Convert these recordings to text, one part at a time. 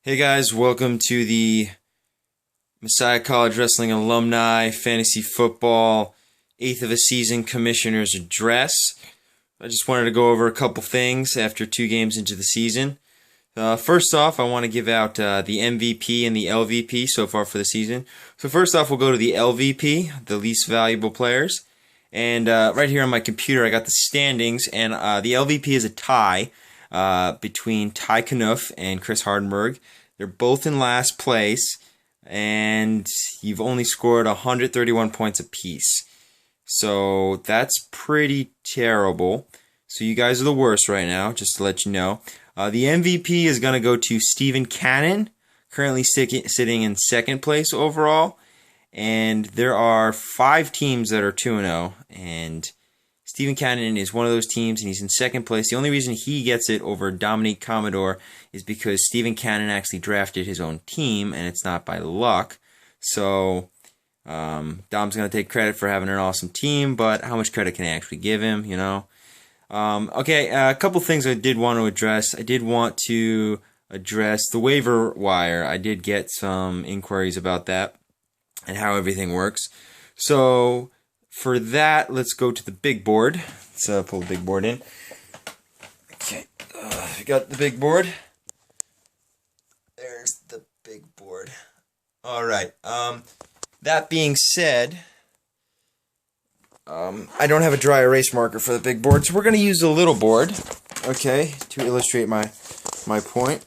Hey guys, welcome to the Messiah College Wrestling Alumni Fantasy Football 8th of a Season Commissioner's Address. I just wanted to go over a couple things after 2 games into the season. First off, I want to give out the MVP and the LVP so far for the season. So first off, we'll go to the LVP, the least valuable players. And right here on my computer, I got the standings, and the LVP is a tie between Ty Knuff and Chris Hardenberg. They're both in last place, and you've only scored 131 points apiece. So that's pretty terrible. So you guys are the worst right now, just to let you know. The MVP is going to go to Stephen Cannon, currently sitting in second place overall. And there are 5 teams that are 2-0, and Stephen Cannon is one of those teams, and he's in second place. The only reason he gets it over Dominique Commodore is because Stephen Cannon actually drafted his own team, and it's not by luck. So Dom's going to take credit for having an awesome team, but how much credit can I actually give him, you know? Okay, a couple things I did want to address. I did want to address the waiver wire. I did get some inquiries about that and how everything works. So for that, let's go to the big board. Let's pull the big board in. Okay, we got the big board. There's the big board. All right. That being said, I don't have a dry erase marker for the big board, so we're going to use the little board, okay, to illustrate my point.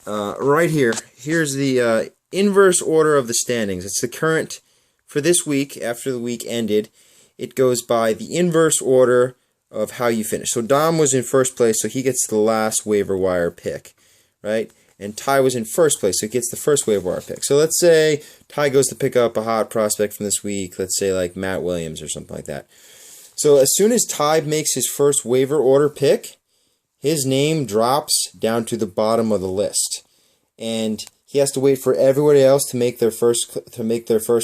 Right here. Here's the inverse order of the standings. It's the current for this week. After the week ended, it goes by the inverse order of how you finish. So Dom was in first place, so he gets the last waiver wire pick, right? And Ty was in first place, so he gets the first waiver wire pick. So let's say Ty goes to pick up a hot prospect from this week, let's say like Matt Williams or something like that. So as soon as Ty makes his first waiver order pick, his name drops down to the bottom of the list. And he has to wait for everybody else to make their first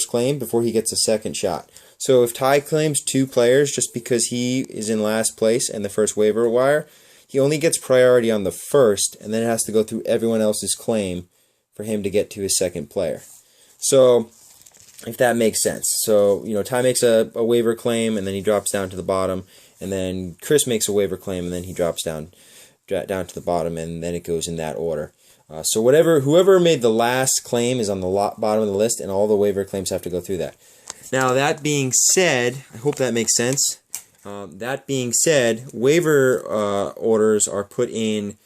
claim before he gets a second shot. So if Ty claims 2 players just because he is in last place and the first waiver wire, he only gets priority on the first, and then it has to go through everyone else's claim for him to get to his second player. So if that makes sense. So, you know, Ty makes a waiver claim, and then he drops down to the bottom, and then Chris makes a waiver claim, and then he drops down to the bottom, and then it goes in that order. So whoever made the last claim is on the bottom of the list, and all the waiver claims have to go through that. Now, that being said, I hope that makes sense. That being said, waiver orders are put in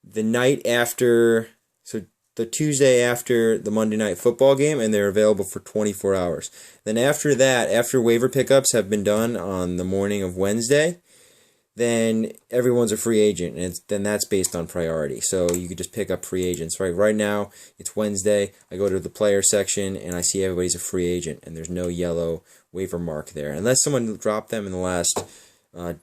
the night after, so the Tuesday after the Monday Night Football game, and they're available for 24 hours. Then after that, after waiver pickups have been done on the morning of Wednesday, then everyone's a free agent, and then that's based on priority. So you could just pick up free agents. Right now, it's Wednesday. I go to the player section, and I see everybody's a free agent, and there's no yellow waiver mark there. Unless someone dropped them in the last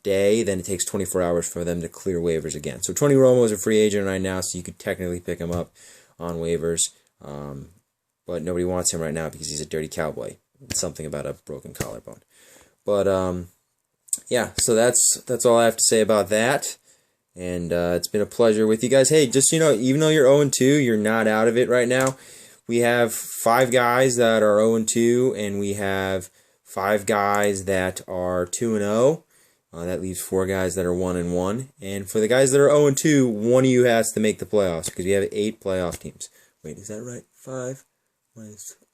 day, then it takes 24 hours for them to clear waivers again. So Tony Romo is a free agent right now, so you could technically pick him up on waivers. But nobody wants him right now because he's a dirty cowboy. It's something about a broken collarbone. But yeah, so that's all I have to say about that. And it's been a pleasure with you guys. Hey, just so you know, even though you're 0-2, you're not out of it right now. We have 5 guys that are 0-2, and we have 5 guys that are 2-0. That leaves 4 guys that are 1-1. And for the guys that are 0-2, one of you has to make the playoffs because we have 8 playoff teams. Wait, is that right? 5?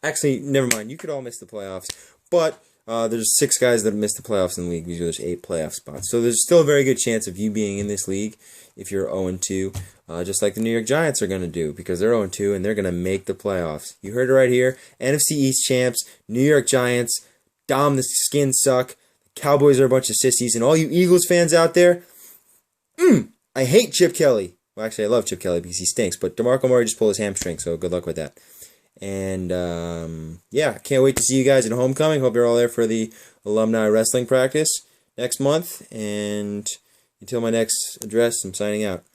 Actually, never mind. You could all miss the playoffs. But there's 6 guys that missed the playoffs in the league because there's 8 playoff spots. So there's still a very good chance of you being in this league if you're 0-2, just like the New York Giants are going to do because they're 0-2 and they're going to make the playoffs. You heard it right here. NFC East champs, New York Giants. Dom, the skins suck. The Cowboys are a bunch of sissies. And all you Eagles fans out there, I hate Chip Kelly. Well, actually, I love Chip Kelly because he stinks. But DeMarco Murray just pulled his hamstring, so good luck with that. And, yeah, can't wait to see you guys at homecoming. Hope you're all there for the alumni wrestling practice next month. And until my next address, I'm signing out.